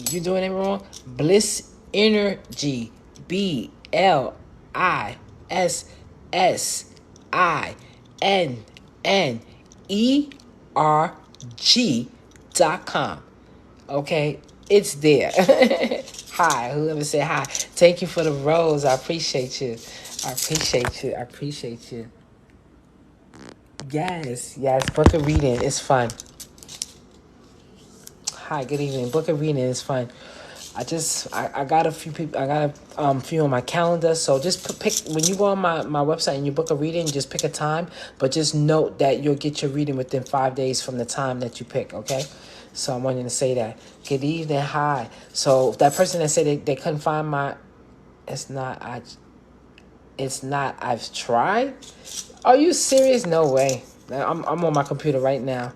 You doing it wrong. BlissinnerG. BlissinnerG.com. Okay, it's there. Hi, whoever said hi. Thank you for the rose. I appreciate you. I appreciate you. Yes. Book a reading. It's fun. Hi, good evening. Book a reading is fun. I got a few people. I got a few on my calendar. So just pick when you go on my website and you book a reading. Just pick a time, but just note that you'll get your reading within 5 days from the time that you pick. Okay. So I wanted to say that. Good evening. Hi. So that person that said they couldn't find my, it's not. I've tried. Are you serious? No way. I'm on my computer right now.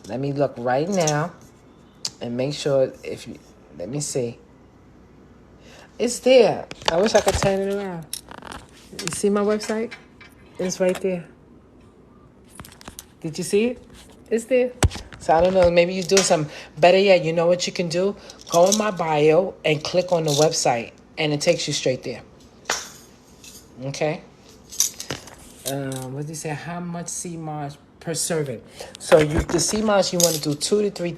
Let me look right now and make sure if you, let me see. It's there. I wish I could turn it around. You see my website? It's right there. Did you see it? It's there. So I don't know. Maybe you do some better yet. You know what you can do? Go in my bio and click on the website, and it takes you straight there. Okay. What did he say? How much SeaMoss per serving? So the SeaMoss you want to do 2 to 3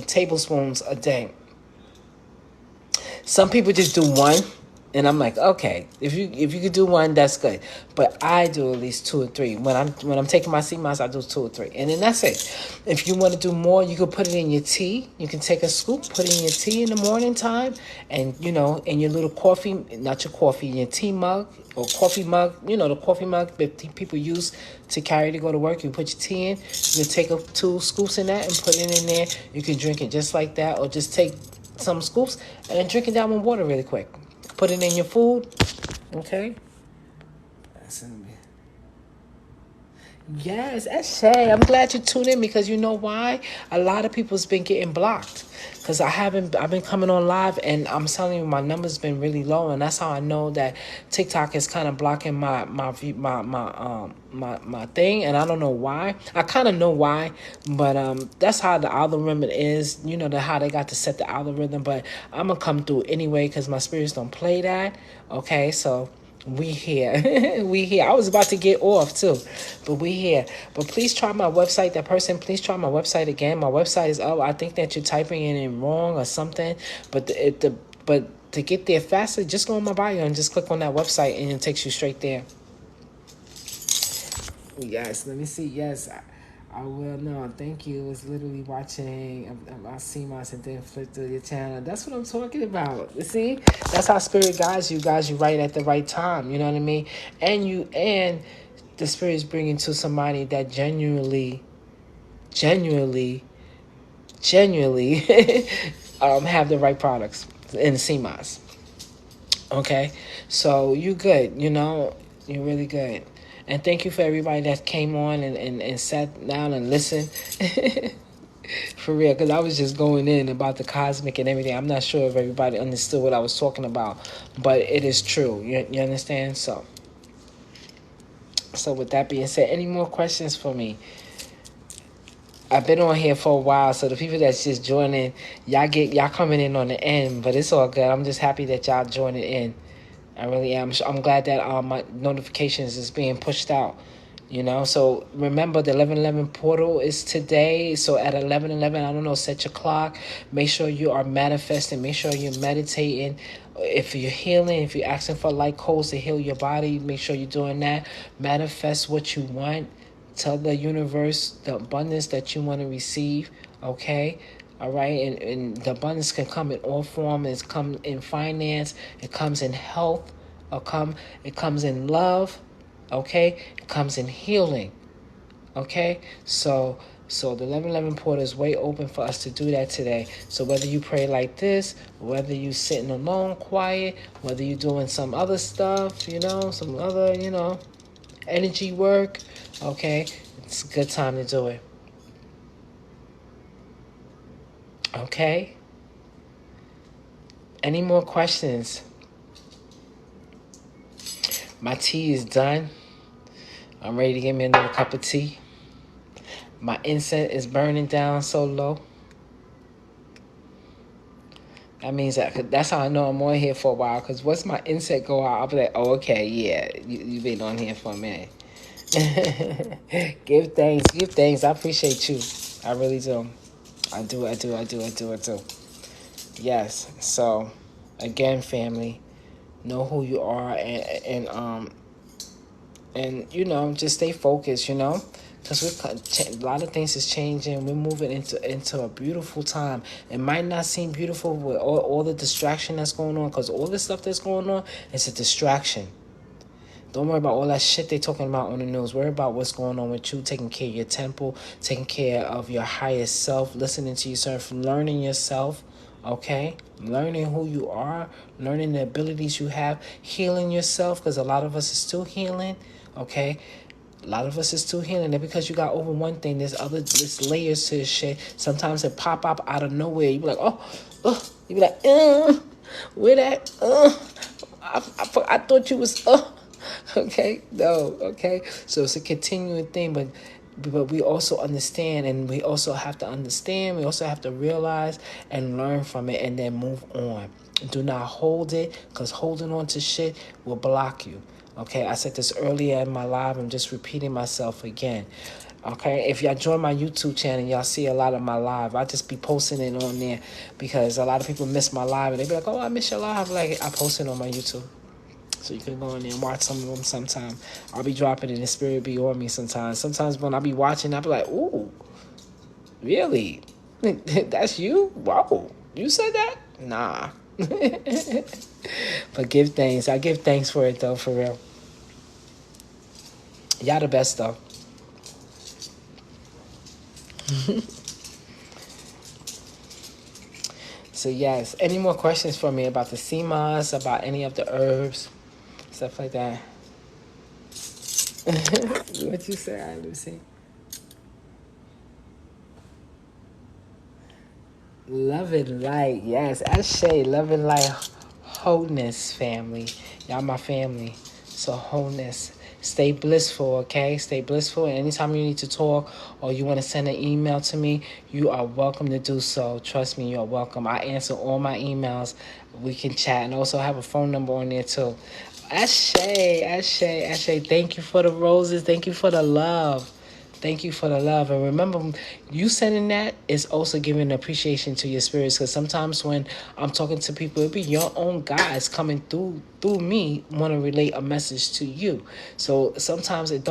tablespoons a day. Some people just do 1, and I'm like, okay, if you could do 1, that's good. But I do at least 2 or 3. When I'm taking my SeaMoss, I do 2 or 3, and then that's it. If you want to do more, you could put it in your tea. You can take a scoop, put it in your tea in the morning time, and in your little coffee, not your coffee, in your tea mug or coffee mug. The coffee mug that people use to carry to go to work. You put your tea in. You can take 2 scoops in that and put it in there. You can drink it just like that, or just take some scoops and then drink it down with water really quick. Put it in your food. Okay. Yes, that's Shay. I'm glad you tuned in because you know why? A lot of people's been getting blocked. Cause I've been coming on live and I'm telling you my numbers been really low and that's how I know that TikTok is kind of blocking my thing and I don't know why. I kind of know why, but that's how the algorithm is. You know how they got to set the algorithm, but I'm gonna come through anyway because my spirits don't play that. Okay, so. We here. We here. I was about to get off too, but we here. But please try my website. That person, please try my website again. My website is up. I think that you're typing it in wrong or something. But but to get there faster, just go on my bio and just click on that website and it takes you straight there. Yes, let me see. Yes, I will. No, thank you. It's literally watching about SeaMoss and then flip through your channel. That's what I'm talking about. You see, that's how spirit guides you. Guys, you right at the right time. You know what I mean? And the spirit is bringing to somebody that genuinely, genuinely have the right products in SeaMoss. Okay, so you good. You know, you're really good. And thank you for everybody that came on and sat down and listened. For real, because I was just going in about the cosmic and everything. I'm not sure if everybody understood what I was talking about, but it is true. You understand? So with that being said, any more questions for me? I've been on here for a while, so the people that's just joining, y'all coming in on the end, but it's all good. I'm just happy that y'all joining in. I really am. I'm glad that my notifications is being pushed out. You know, so remember the 11:11 portal is today. So at 11:11, I don't know, set your clock. Make sure you are manifesting. Make sure you're meditating. If you're healing, if you're asking for light codes to heal your body, make sure you're doing that. Manifest what you want. Tell the universe the abundance that you want to receive. Okay. All right, and the abundance can come in all forms. It comes in finance. It comes in health. It comes in love. Okay, it comes in healing. Okay, so the 11:11 portal is way open for us to do that today. So whether you pray like this, whether you sitting alone, quiet, whether you doing some other stuff, some other, energy work. Okay, it's a good time to do it. Okay. Any more questions? My tea is done. I'm ready to get me another cup of tea. My incense is burning down so low. That means that's how I know I'm on here for a while. Because once my incense go out, I'll be like, oh, okay, yeah, you've been on here for a minute. Give thanks. Give thanks. I appreciate you. I really do. I do. Yes. So, again, family, know who you are and just stay focused, because a lot of things is changing. We're moving into a beautiful time. It might not seem beautiful with all the distraction that's going on, because all the stuff that's going on is a distraction. Don't worry about all that shit they talking about on the news. Worry about what's going on with you, taking care of your temple, taking care of your highest self, listening to yourself, learning yourself, okay? Learning who you are, learning the abilities you have, healing yourself, because a lot of us is still healing, okay? A lot of us is still healing. And because you got over one thing, there's layers to this shit. Sometimes it pop up out of nowhere. You be like, you be like, where that, I thought you was, okay, no, okay. So it's a continuing thing, but we also understand, and we also have to understand. We also have to realize and learn from it, and then move on. Do not hold it, because holding on to shit will block you. Okay, I said this earlier in my live. I'm just repeating myself again. Okay, if y'all join my YouTube channel, y'all see a lot of my live. I just be posting it on there because a lot of people miss my live, and they be like, "Oh, I miss your live." Like, I post it on my YouTube. So you can go in there and watch some of them sometime. I'll be dropping it and the spirit be on me sometimes. Sometimes when I be watching, I'll be like, ooh, really? That's you? Wow. You said that? Nah. But give thanks. I give thanks for it, though, for real. Y'all the best, though. So, yes. Any more questions for me about the SeaMoss, about any of the herbs, stuff like that? What you say, Lucy? Love and light, yes. Ashe, love and light, wholeness, family. Y'all my family. So wholeness. Stay blissful, okay? Stay blissful. And anytime you need to talk or you want to send an email to me, you are welcome to do so. Trust me, you are welcome. I answer all my emails. We can chat and also have a phone number on there too. Ashe, Ashe, Ashe. Thank you for the roses. Thank you for the love. Thank you for the love. And remember, you sending that is also giving appreciation to your spirits. Because sometimes when I'm talking to people, it be your own guys coming through me want to relate a message to you. So sometimes it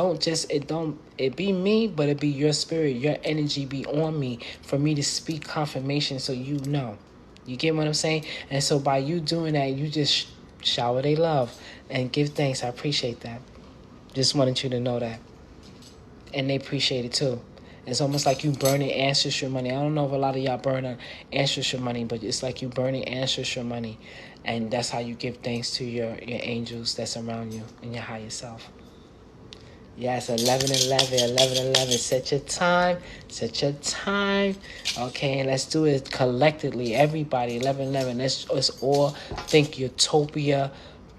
be me, but it be your spirit, your energy be on me for me to speak confirmation so you know. You get what I'm saying? And so by you doing that, you just shower they love and give thanks. I appreciate that. Just wanted you to know that. And they appreciate it too. It's almost like you burning ancestral money. I don't know if a lot of y'all burn ancestral money, but it's like you burning ancestral money. And that's how you give thanks to your angels that's around you and your higher self. Yes, 11:11. Set your time. Set your time. Okay, and let's do it collectively. Everybody, 11:11. Let's all think utopia,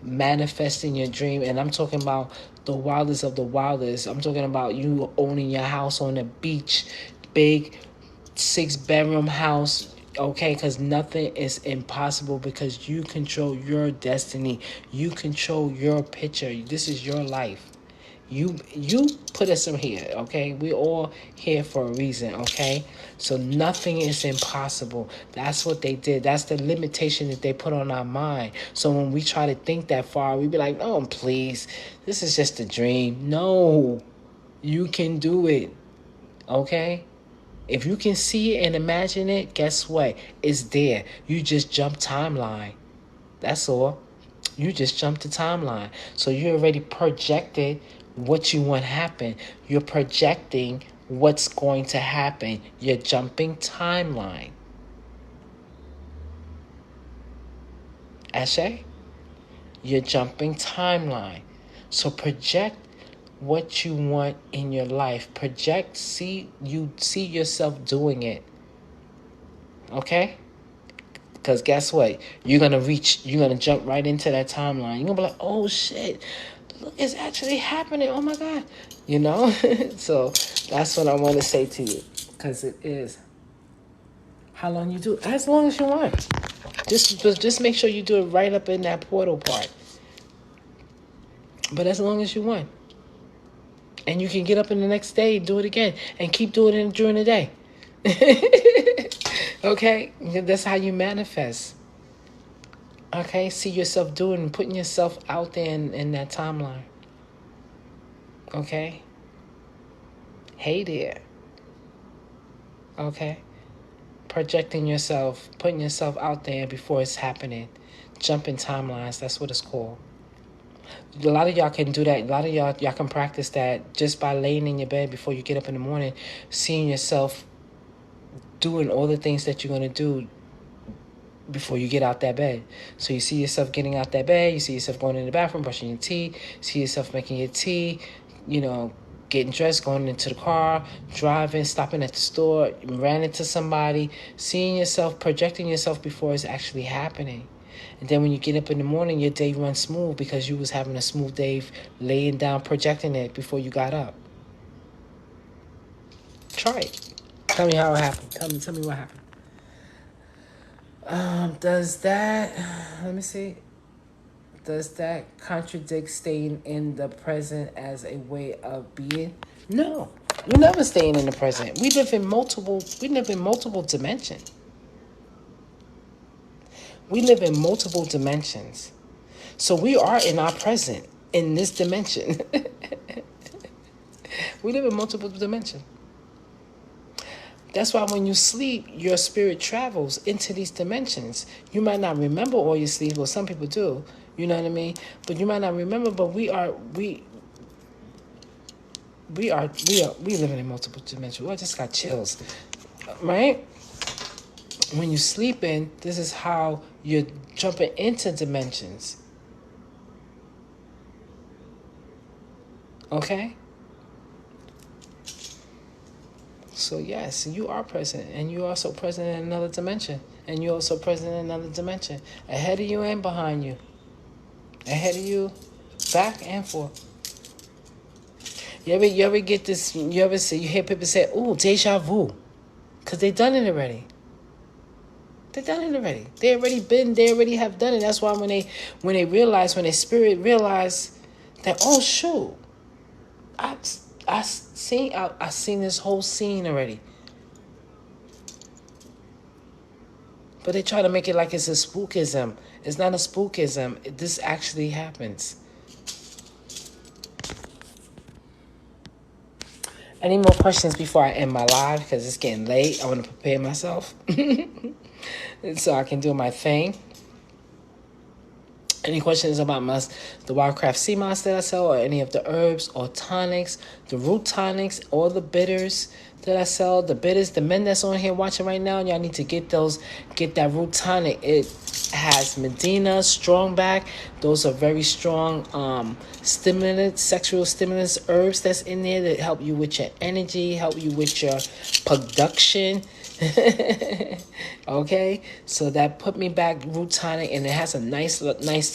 manifesting your dream. And I'm talking about the wildest of the wildest. I'm talking about you owning your house on the beach, big 6-bedroom house. Okay, because nothing is impossible because you control your destiny. You control your picture. This is your life. You put us in here, okay? We all here for a reason, okay? So nothing is impossible. That's what they did. That's the limitation that they put on our mind. So when we try to think that far, we be like, oh, please, this is just a dream. No, you can do it, okay? If you can see it and imagine it, guess what? It's there. You just jump timeline. That's all. You just jumped the timeline. So you already projected what you want to happen. You're projecting what's going to happen. You're jumping timeline. Ashe? You're jumping timeline. So project what you want in your life. Project, see yourself doing it. Okay? Because guess what? You're going to jump right into that timeline. You're going to be like, oh shit, look, it's actually happening. Oh my God. You know? So that's what I want to say to you. Because it is. How long you do? As long as you want. Just make sure you do it right up in that portal part. But as long as you want. And you can get up in the next day, do it again, and keep doing it during the day. Okay? That's how you manifest. Okay? See yourself doing, putting yourself out there in that timeline. Okay? Hey there. Okay? Projecting yourself, putting yourself out there before it's happening. Jumping timelines, that's what it's called. A lot of y'all can do that. A lot of y'all can practice that just by laying in your bed before you get up in the morning, seeing yourself doing all the things that you're going to do before you get out that bed. So you see yourself getting out that bed, you see yourself going in the bathroom, brushing your teeth, see yourself making your tea, getting dressed, going into the car, driving, stopping at the store, ran into somebody, seeing yourself, projecting yourself before it's actually happening. And then when you get up in the morning, your day runs smooth because you was having a smooth day laying down, projecting it before you got up. Try it. Tell me how it happened. Tell me what happened. Does that, let me see. Does that contradict staying in the present as a way of being? No. We're never staying in the present. We live in multiple dimensions. We live in multiple dimensions. So we are in our present in this dimension. We live in multiple dimensions. That's why when you sleep, your spirit travels into these dimensions. You might not remember all your sleep, well, some people do. You know what I mean? But you might not remember, but we living in multiple dimensions. I just got chills. Right? When you're sleeping, this is how you're jumping into dimensions. Okay? So yes, you are present, and you're also present in another dimension, and you're also present in another dimension, ahead of you and behind you, ahead of you, back and forth. You ever get this? You ever say, you hear people say, "Ooh, deja vu," because they done it already. They done it already. They already been. They already have done it. That's why when they realize, when their spirit realize that, oh shoot, I I seen this whole scene already. But they try to make it like it's a spookism. It's not a spookism. This actually happens. Any more questions before I end my live? Because it's getting late. I want to prepare myself so I can do my thing. Any questions about the Wildcraft SeaMoss that I sell, or any of the herbs or tonics, the root tonics, or the bitters that I sell? The bitters, the men that's on here watching right now, y'all need to get that root tonic. It has Medina, Strongback. Those are very strong stimulants, sexual stimulants herbs that's in there that help you with your energy, help you with your production. Okay, so that put me back root tonic, and it has a nice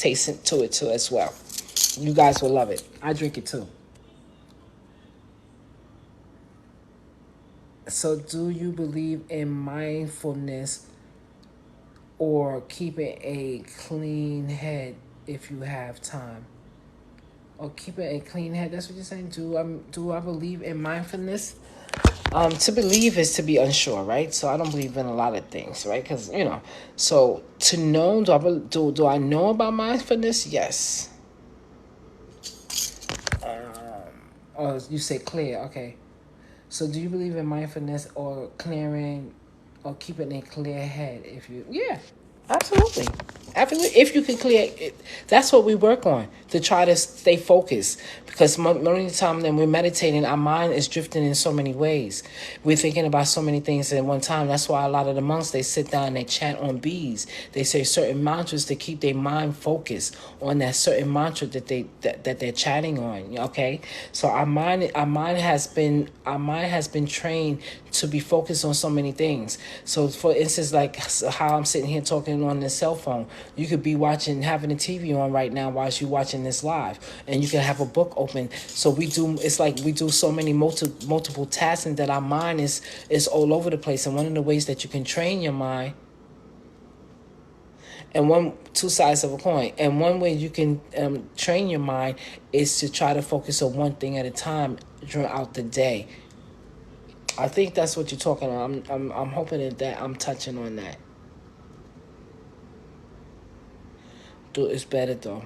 taste to it too as well. You guys will love it. I drink it too. So do you believe in mindfulness or keeping a clean head if you have time? Or keeping a clean head, that's what you're saying? Do I believe in mindfulness? To believe is to be unsure, right? So I don't believe in a lot of things, right? Because so to know, do I know about mindfulness? Yes. Oh, you say clear, okay. So do you believe in mindfulness or clearing or keeping a clear head? Yeah, absolutely. Absolutely. If you can clear it, that's what we work on to try to stay focused. Because most of the time that we're meditating, our mind is drifting in so many ways. We're thinking about so many things at one time. That's why a lot of the monks, they sit down and they chant on beads. They say certain mantras to keep their mind focused on that certain mantra that they're chatting on. Okay, so our mind has been trained to be focused on so many things. So for instance, like how I'm sitting here talking on this cell phone, you could be having the TV on right now while you're watching this live, and you can have a book open. So it's like we do so many multiple tasks, and that our mind is all over the place. And one of the ways that you can train your mind, and two sides of a coin, and one way you can train your mind is to try to focus on one thing at a time throughout the day. I think that's what you're talking about. I'm hoping that I'm touching on that. It's better though.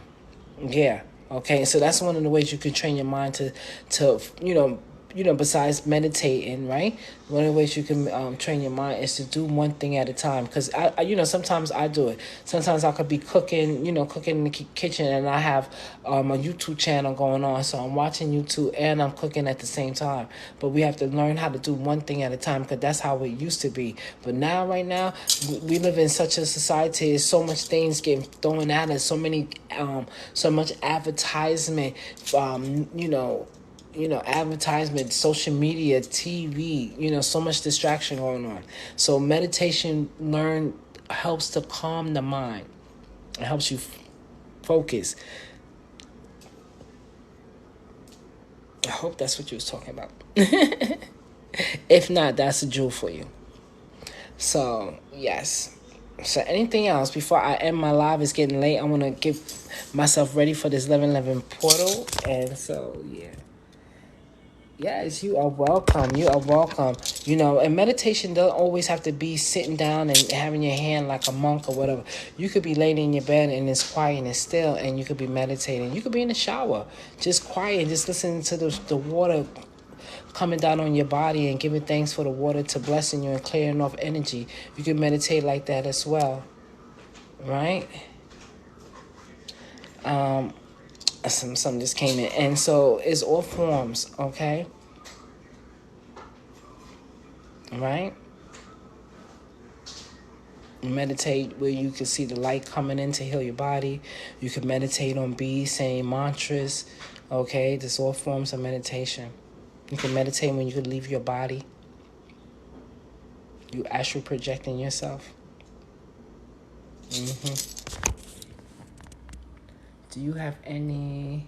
Yeah. Okay. So that's one of the ways you can train your mind to besides meditating, right? One of the ways you can train your mind is to do one thing at a time. Because sometimes I do it. Sometimes I could be cooking, cooking in the kitchen, and I have a YouTube channel going on, so I'm watching YouTube and I'm cooking at the same time. But we have to learn how to do one thing at a time, because that's how it used to be. But now, right now, we live in such a society. There's so much things getting thrown at us. So much advertisement. Advertisement, social media, TV, so much distraction going on. So meditation helps to calm the mind. It helps you focus. I hope that's what you was talking about. If not, that's a jewel for you. So, yes. So anything else before I end my live? It's getting late. I want to get myself ready for this 11:11 portal. And so, yeah. Yes, you are welcome. You are welcome. And meditation doesn't always have to be sitting down and having your hand like a monk or whatever. You could be laying in your bed and it's quiet and it's still, and you could be meditating. You could be in the shower, just quiet, just listening to the water coming down on your body and giving thanks for the water to blessing you and clearing off energy. You can meditate like that as well, right? Some just came in, and so it's all forms, okay? Right? Meditate where you can see the light coming in to heal your body. You can meditate on bees saying mantras. Okay, this all forms of meditation. You can meditate when you can leave your body. You astral projecting yourself. Do you have any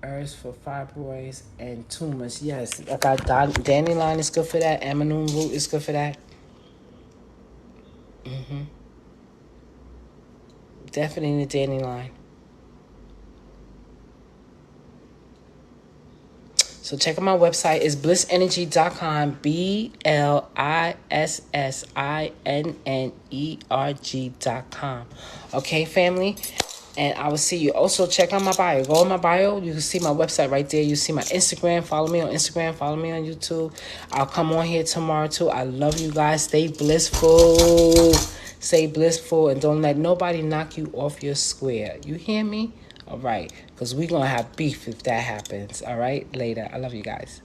herbs for fibroids and tumors? Yes, I got dandelion is good for that. Amanum root is good for that. Definitely the dandelion. So check out my website. It's BlissinnerG.com. BlissinnerG.com. Okay, family? And I will see you. Also, check out my bio. Go on my bio. You can see my website right there. You see my Instagram. Follow me on Instagram. Follow me on YouTube. I'll come on here tomorrow, too. I love you guys. Stay blissful. Stay blissful. And don't let nobody knock you off your square. You hear me? All right. Because we're going to have beef if that happens. All right? Later. I love you guys.